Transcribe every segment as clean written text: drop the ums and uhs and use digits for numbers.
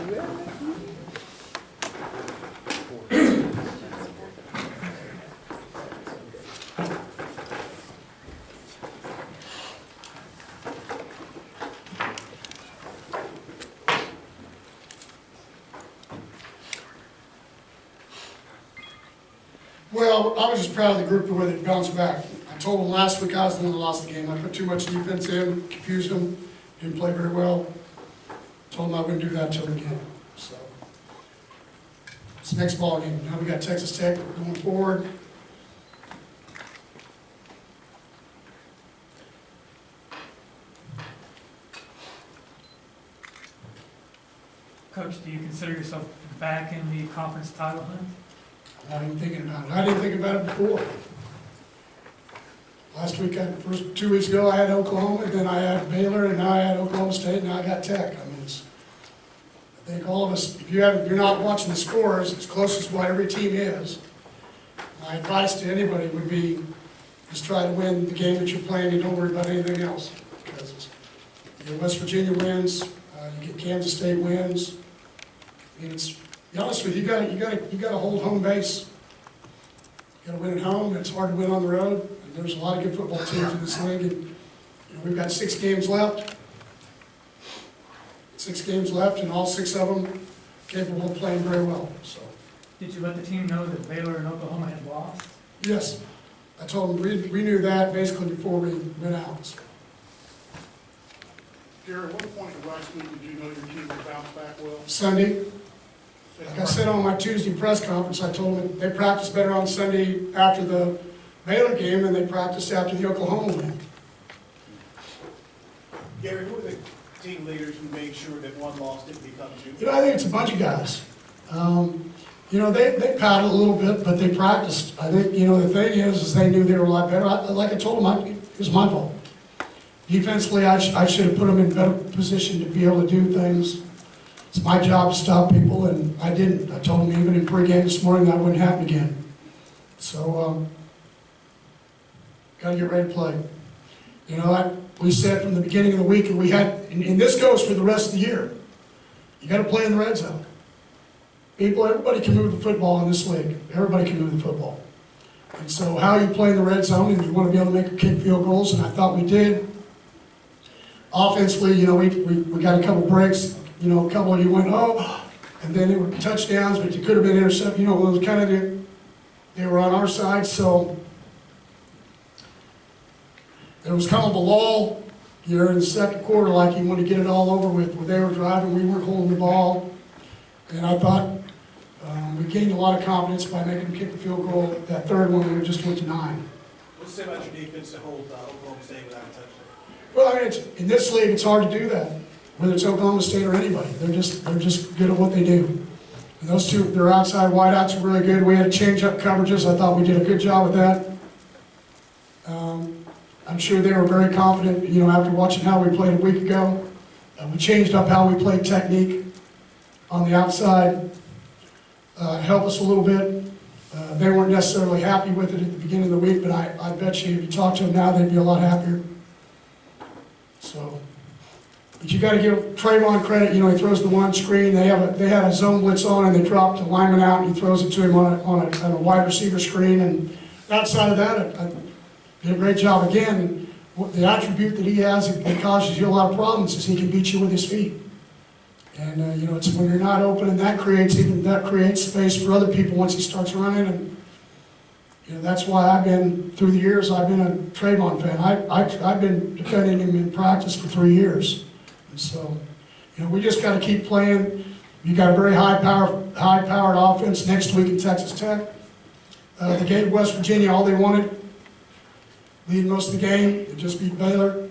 Well, I was just proud of the group the way they bounced back. I told them last week I was the one that lost the game. I put too much defense in, confused them, didn't play very well. Told them I wouldn't do that till again. So it's the next ball game. Now we got Texas Tech going forward. Coach, do you consider yourself back in the conference title hunt? I'm not even thinking about it. I didn't think about it before. Last week, the first 2 weeks ago, I had Oklahoma, and then I had Baylor, and now I had Oklahoma State, and now I got Tech. I mean, I think all of us, if you're not watching the scores, as close as what every team is, my advice to anybody would be just try to win the game that you're playing and don't worry about anything else. Because you know, West Virginia wins, you get Kansas State wins. I mean, to be honest with you, you got to hold home base. You got to win at home. It's hard to win on the road. And there's a lot of good football teams in this league. And you know, we've got 6 games left. 6 games left, and all 6 of them capable of playing very well. So. Did you let the team know that Baylor and Oklahoma had lost? Yes, I told them we knew that basically before we went out. So. Gary, at what point of last week did you know your team would bounce back well? Sunday. Like I said on my Tuesday press conference, I told them they practiced better on Sunday after the Baylor game than they practiced after the Oklahoma win. Gary, who are the team leaders who made sure that one loss didn't become 2? You know, I think it's a bunch of guys. You know, they paddled a little bit, but they practiced. I think, you know, the thing is they knew they were a lot better. Like I told them, it was my fault. Defensively, I should have put them in a better position to be able to do things. It's my job to stop people, and I didn't. I told them even in pregame this morning that wouldn't happen again. So, got to get ready to play. You know, we said from the beginning of the week, and we had, and this goes for the rest of the year, you got to play in the red zone. Everybody can move the football in this league. Everybody can move the football. And so how you play in the red zone, and you want to be able to make kick field goals, and I thought we did. Offensively, you know, we got a couple breaks. You know, a couple of you went, oh, and then they were touchdowns, but you could have been intercepted. You know, those kind of, they were on our side, so there was kind of a lull here in the second quarter, like you want to get it all over with, where they were driving, we weren't holding the ball, and I thought we gained a lot of confidence by making them kick the field goal. That third one, we just went to 9. What's it say about your defense to hold Oklahoma State without a touchdown? Well, I mean, in this league, it's hard to do that, whether it's Oklahoma State or anybody. They're just good at what they do. And those two, their outside wideouts are really good. We had to change up coverages. I thought we did a good job with that. I'm sure they were very confident, you know, after watching how we played a week ago. We changed up how we played technique on the outside. Helped us a little bit. They weren't necessarily happy with it at the beginning of the week, but I bet you if you talk to them now, they'd be a lot happier. So, but you got to give Trayvon credit. You know, he throws the one screen. They had a zone blitz on, and they dropped the lineman out, and he throws it to him on a wide receiver screen. And outside of that, I did a great job again. The attribute that he has that causes you a lot of problems is he can beat you with his feet. And you know, it's when you're not open, and that creates space for other people once he starts running. And you know, that's why I've been, through the years, I've been a Trayvon fan. I've been defending him in practice for 3 years. And so, you know, we just got to keep playing. You got a very high-powered offense next week in Texas Tech. They gave West Virginia all they wanted, leading most of the game. They just beat Baylor.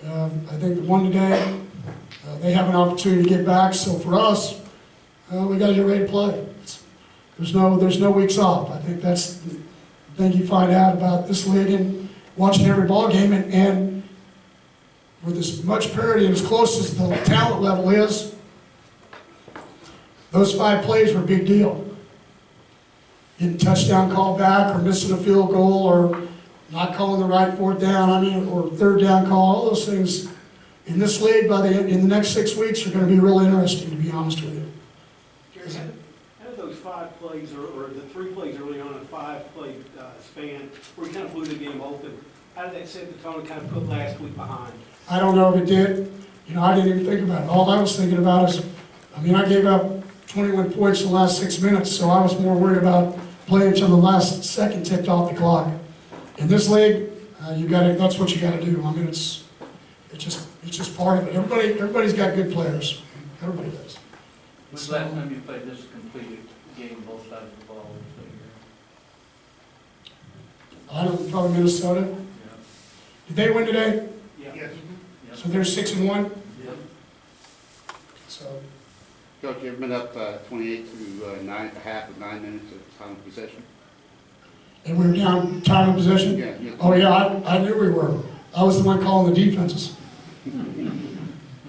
I think they won today. They have an opportunity to get back. So for us, we got to get ready to play. There's no weeks off. I think that's the thing you find out about this league and watching every ball game, and with as much parity and as close as the talent level is, those 5 plays were a big deal. Getting a touchdown call back, or missing a field goal, or not calling the right 4th down, or 3rd down call, all those things, in this league, in the next 6 weeks, are gonna be real interesting, to be honest with you. Gary, how did those 5 plays, or the 3 plays early on, a 5-play span, where you kind of blew the game open, how did that set the tone and kind of put last week behind? I don't know if it did. You know, I didn't even think about it. All I was thinking about is, I mean, I gave up 21 points in the last 6 minutes, so I was more worried about playing until the last second ticked off the clock. In this league, that's what you gotta do. I mean, it's just part of it. Everybody's got good players. Everybody does. When's the last time you played this completed game, both sides of the ball? I don't know, probably Minnesota. Yeah. Did they win today? Yeah. Yes. So they're 6-1. Yep. So, Coach, you ever been up 28 to 9, a half of 9 minutes of time of possession? and we were down time of possession. Yeah. Oh yeah, I knew we were. I was the one calling the defenses.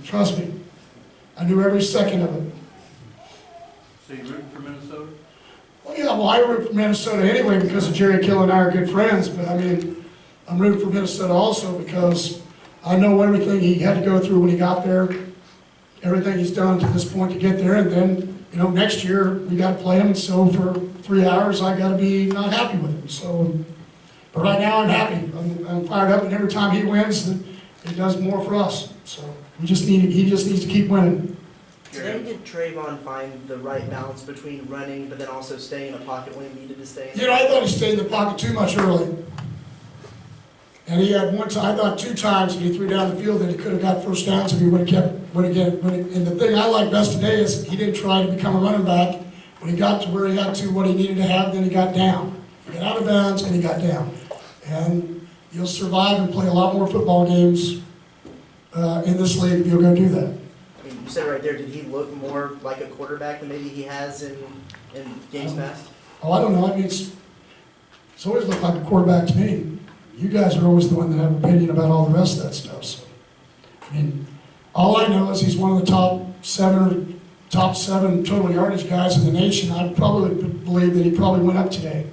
Trust me, I knew every second of it. So you rooting for Minnesota? Well, yeah, well, I root for Minnesota anyway because of Jerry Kill and I are good friends, but I mean, I'm rooting for Minnesota also because I know everything he had to go through when he got there, everything he's done to this point to get there, and then, you know, next year we got to play him, so for 3 hours I got to be not happy with him. So, but right now I'm happy. I'm fired up, and every time he wins, it does more for us. So he just needs to keep winning. Today, did Trayvon find the right balance between running, but then also staying in the pocket when he needed to stay in? You know, I thought he stayed in the pocket too much early. And he had one time, I thought 2 times that he threw down the field that he could have got first downs if he would have kept, and the thing I like best today is he didn't try to become a running back. When he got to where he got to what he needed to have, then he got down. He got out of bounds and he got down. And you'll survive and play a lot more football games in this league if you'll go do that. I mean, you said right there, did he look more like a quarterback than maybe he has in games past? Oh, I don't know. I mean, it's always looked like a quarterback to me. You guys are always the one that have an opinion about all the rest of that stuff. So, I mean, all I know is he's one of the top 7 total yardage guys in the nation. I probably believe that he probably went up today.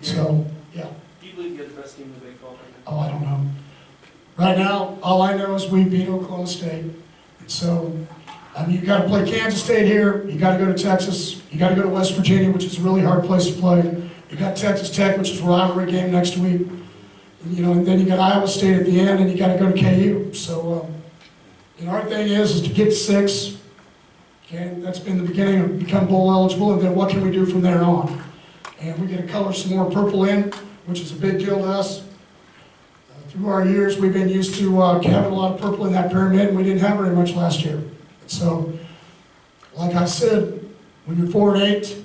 So, yeah. Do you believe you're the best team in the Big 12 right now? Oh, I don't know. Right now, all I know is we beat Oklahoma State. And so, I mean, you got to play Kansas State here. You got to go to Texas. You got to go to West Virginia, which is a really hard place to play. You got Texas Tech, which is a rivalry game next week. You know, and then you got Iowa State at the end, and you got to go to KU. So, you know, our thing is to get 6. Okay, that's been the beginning of become bowl eligible, and then what can we do from there on? And we get to color some more purple in, which is a big deal to us. Through our years, we've been used to having a lot of purple in that pyramid, and we didn't have very much last year. So, like I said, when you're 4-8,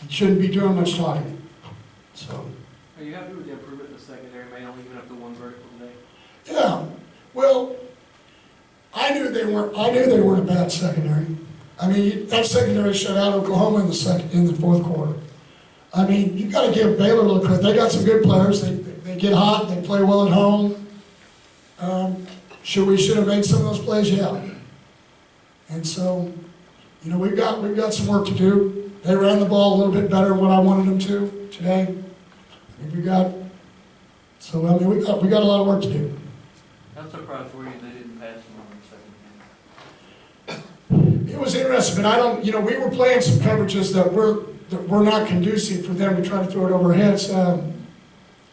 you shouldn't be doing much talking. So. Are you happy with the improvement in the secondary, man, only giving up the 1 vertical today? Yeah, well, I knew they weren't a bad secondary. I mean, that secondary shut out Oklahoma in the fourth quarter. I mean, you got to give Baylor a little credit. They got some good players. They get hot. They play well at home. We should have made some of those plays? Yeah. And so, you know, we've got some work to do. They ran the ball a little bit better than what I wanted them to today. I mean, we got a lot of work to do. I'm surprised were you they didn't pass them on the second game. It was interesting, but I don't, you know, we were playing some coverages that were not conducive for them to try to throw it over our heads.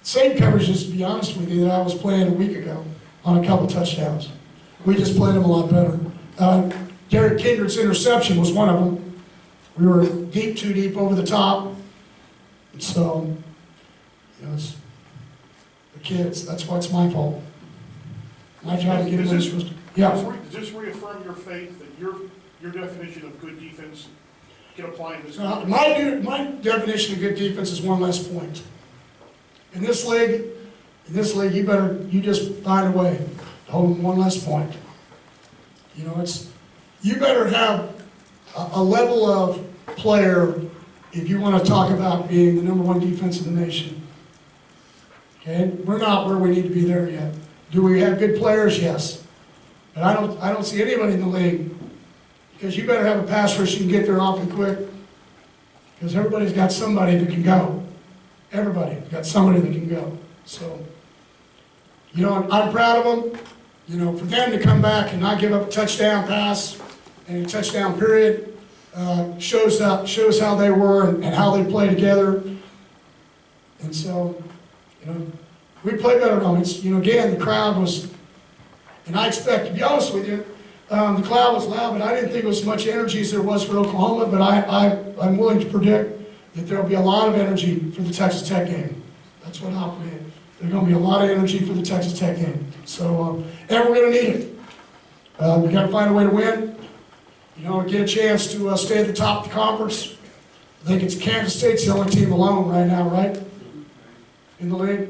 Same coverages, to be honest with you, that I was playing a week ago on a couple touchdowns. We just played them a lot better. Derek Kindred's interception was one of them. We were too deep over the top. And so, you know, it's the kids. That's why it's my fault. My job to get them was yeah. Does this reaffirm your faith that your definition of good defense can apply in this? My definition of good defense is 1 less point. In this league, you just find a way to hold them 1 less point. You know, you better have a level of player if you want to talk about being the number 1 defense in the nation. Okay, we're not where we need to be there yet. Do we have good players? Yes, but I don't see anybody in the league, because you better have a pass rush you can get there awfully quick, because everybody's got somebody that can go. Everybody's got somebody that can go. So, You know, and I'm proud of them. You know, for them to come back and not give up a touchdown pass and a touchdown period, shows how they were and how they play together. And so, you know, we played better than them. It's, you know, again, the crowd was, and I expect, to be honest with you, the crowd was loud, but I didn't think it was as much energy as there was for Oklahoma, but I'm willing to predict that there'll be a lot of energy for the Texas Tech game. That's what I'll predict. There's going to be a lot of energy for the Texas Tech game. So, and we're going to need it. We got to find a way to win. You know, get a chance to stay at the top of the conference. I think it's Kansas State's the only team alone right now, right? In the league.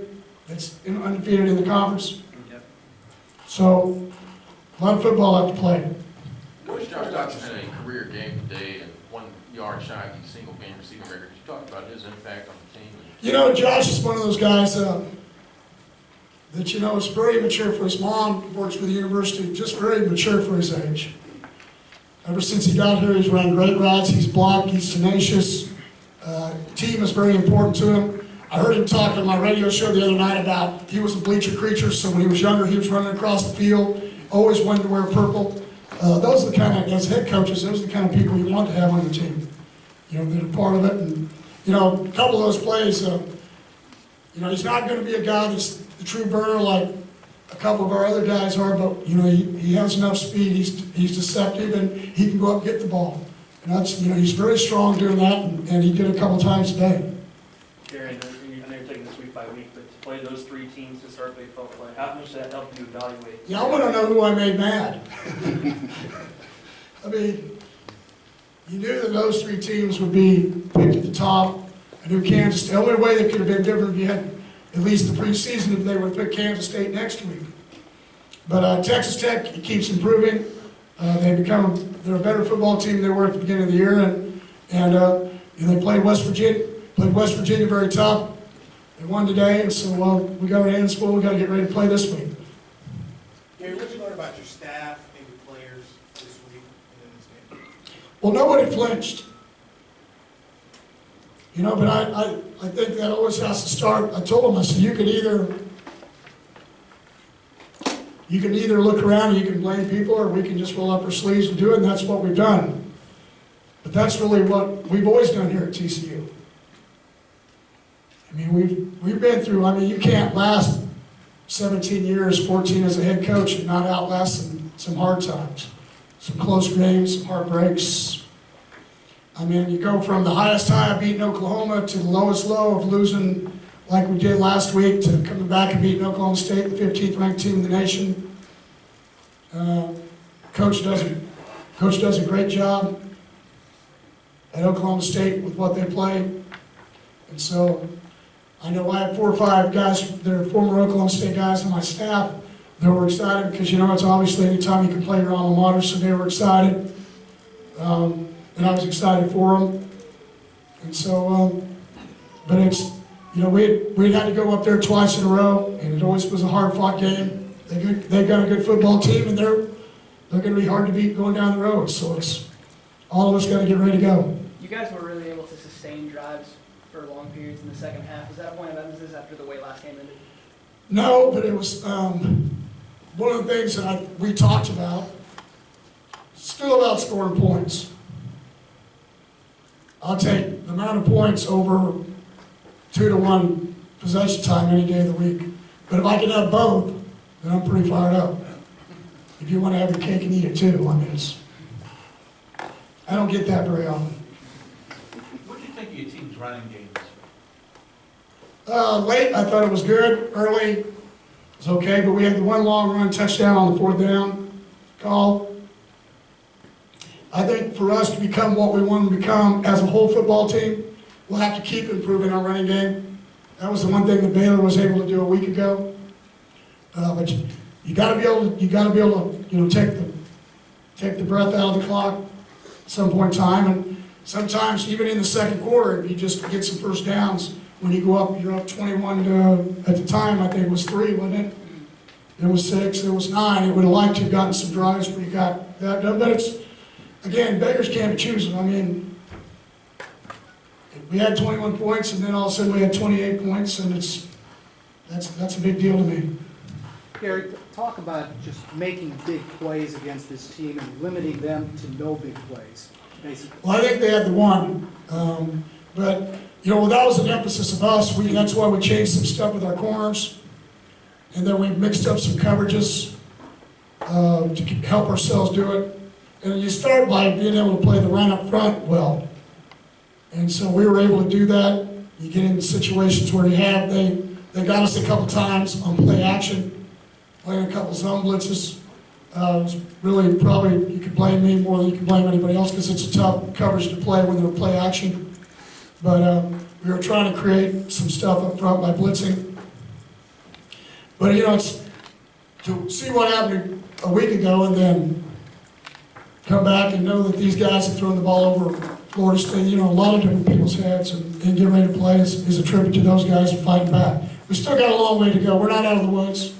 That's undefeated in the conference. So, a lot of football left to play. Coach Josh Doctson had a career game today and 1 yard shy of the single game receiving record. You talked about his impact on the team. You know, Josh is one of those guys that, you know, is very mature for his mom, works for the university, just very mature for his age. Ever since he got here, he's run great routes, he's blocked, he's tenacious. Team is very important to him. I heard him talk on my radio show the other night about he was a bleacher creature, so when he was younger, he was running across the field, always wanted to wear purple. Those are the kind of, as head coaches, those are the kind of people you want to have on your team. You know, that are part of it. And, you know, a couple of those plays, you know, he's not going to be a guy that's the true burner like a couple of our other guys are, but, you know, he has enough speed, he's deceptive, and he can go up and get the ball. And that's, you know, he's very strong doing that, and he did a couple times today. Gary, I know you're taking this week by week, but to play those three teams historically felt like, how much did that help you evaluate? Yeah, I want to know who I made mad. I mean, you knew that those three teams would be picked at the top. I knew Kansas, the only way they could have been different if you had at least the preseason, if they would have picked Kansas State next week. But Texas Tech keeps improving. They're a better football team than they were at the beginning of the year, and they played West Virginia very tough. They won today, and so we got our hands full. We got to get ready to play this week. Gary, what did you learn about your staff and your players this week and in this game? Well, nobody flinched. You know, but I think that always has to start. I told them, I said, you can either look around and you can blame people, or we can just roll up our sleeves and do it, and that's what we've done. But that's really what we've always done here at TCU. I mean, we've been through, I mean, you can't last 17 years, 14 as a head coach and not outlast some hard times, some close games, some heartbreaks. I mean, you go from the highest high of beating Oklahoma to the lowest low of losing like we did last week to coming back and beating Oklahoma State, the 15th ranked team in the nation. Coach does a great job at Oklahoma State with what they play. And so I know I have 4 or 5 guys that are former Oklahoma State guys on my staff that were excited because, you know, it's obviously any time you can play your alma mater, so they were excited. And I was excited for them. And so, but it's, you know, we'd had to go up there twice in a row, and it always was a hard-fought game. They've got a good football team, and they're going to be hard to beat going down the road. So it's all of us got to get ready to go. You guys were really able to sustain drives for long periods in the second half. Was that a point of emphasis after the way last game ended? No, but it was one of the things that we talked about. Still about scoring points. I'll take the amount of points over 2-to-1 possession time any day of the week. But if I can have both, then I'm pretty fired up. If you want to have your cake and eat it too, I mean, I don't get that very often. What do you think of your team's running games? Late, I thought it was good. Early, it was okay, but we had the one long run touchdown on the 4th down call. I think for us to become what we want to become as a whole football team, we'll have to keep improving our running game. That was the one thing that Baylor was able to do a week ago. But you got to be able to, you know, take the breath out of the clock at some point in time. And sometimes, even in the second quarter, if you just get some first downs, when you go up, you're up 21 to, at the time, I think it was 3, wasn't it? It was 6, it was 9. It would have liked to have gotten some drives where you got that done, but it's, again, beggars can't be choosers. I mean, we had 21 points, and then all of a sudden we had 28 points, and that's a big deal to me. Gary, talk about just making big plays against this team and limiting them to no big plays, basically. Well, I think they had the one, but, you know, that was an emphasis of us. That's why we changed some stuff with our corners. And then we mixed up some coverages to help ourselves do it. And you start by being able to play the run up front well. And so we were able to do that. You get into situations where they got us a couple times on play action, playing a couple zone blitzes. It was really probably, you could blame me more than you can blame anybody else because it's a tough coverage to play when they're play action. But we were trying to create some stuff up front by blitzing. But, you know, it's to see what happened a week ago and then come back and know that these guys have thrown the ball over Florida State, you know, a lot of different people's heads and get ready to play is a tribute to those guys and fighting back. We still got a long way to go. We're not out of the woods.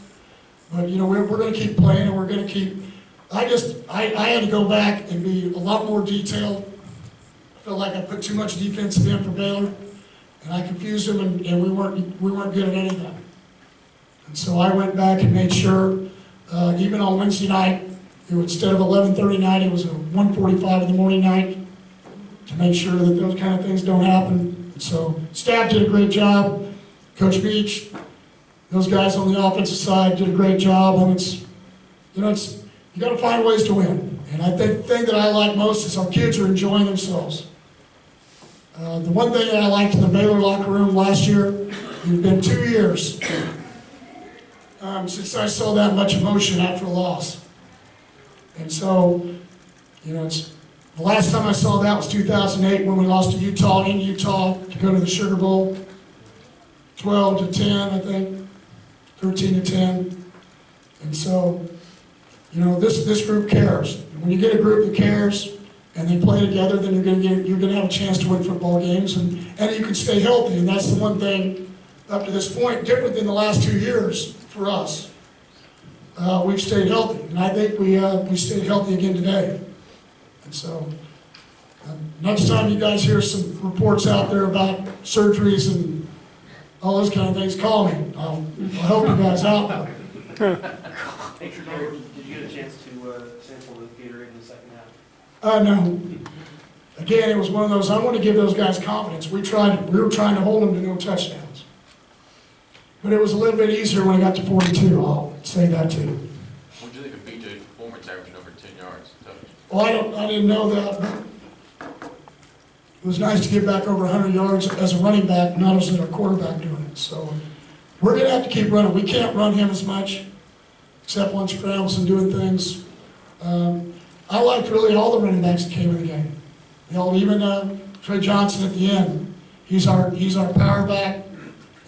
But, you know, we're going to keep playing and we're going to keep, I had to go back and be a lot more detailed. I felt like I put too much defensive in for Baylor and I confused them and we weren't good at anything. And so I went back and made sure, even on Wednesday night, instead of 11:30 night, it was a 1:45 in the morning night to make sure that those kind of things don't happen. And so staff did a great job. Coach Beach, those guys on the offensive side did a great job. And you got to find ways to win. And I think the thing that I like most is our kids are enjoying themselves. The one thing that I liked in the Baylor locker room last year, it's been 2 years since I saw that much emotion after a loss. And so, you know, the last time I saw that was 2008 when we lost to Utah in Utah to go to the Sugar Bowl, 12-10, I think, 13-10. And so, you know, this group cares. When you get a group that cares and they play together, then you're gonna have a chance to win football games and you can stay healthy. And that's the one thing up to this point different than the last 2 years for us. We've stayed healthy, and I think we stayed healthy again today. And so, next time you guys hear some reports out there about surgeries and all those kind of things, call me. I'll help you guys out. Hey, Gary, did you get a chance to sample the Gatorade in the second half? No. Again, it was one of those, I want to give those guys confidence. We were trying to hold them to no touchdowns. But it was a little bit easier when I got to 42, I'll say that too. What do you think of BJ's performance averaging over 10 yards? Well, I didn't know that, but it was nice to get back over 100 yards as a running back, not as a quarterback doing it. So we're going to have to keep running. We can't run him as much, except on scrambles and doing things. I liked really all the running backs that came in the game. You know, even Trey Johnson at the end. He's our power back.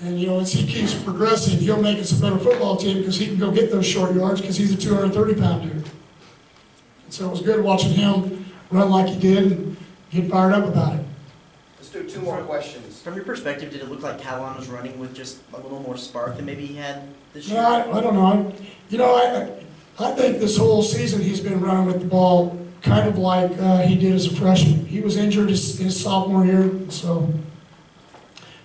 And, you know, as he keeps progressing, he'll make us a better football team because he can go get those short yards because he's a 230-pound dude. And so it was good watching him run like he did and get fired up about it. Let's do 2 more questions. From your perspective, did it look like Calon was running with just a little more spark than maybe he had this year? No, I don't know. I think this whole season he's been running with the ball kind of like he did as a freshman. He was injured his sophomore year, so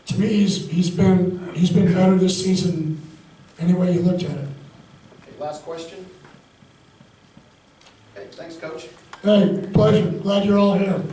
to me he's been better this season any way you looked at it. Okay, last question. Okay, thanks, Coach. Hey, pleasure. Glad you're all here.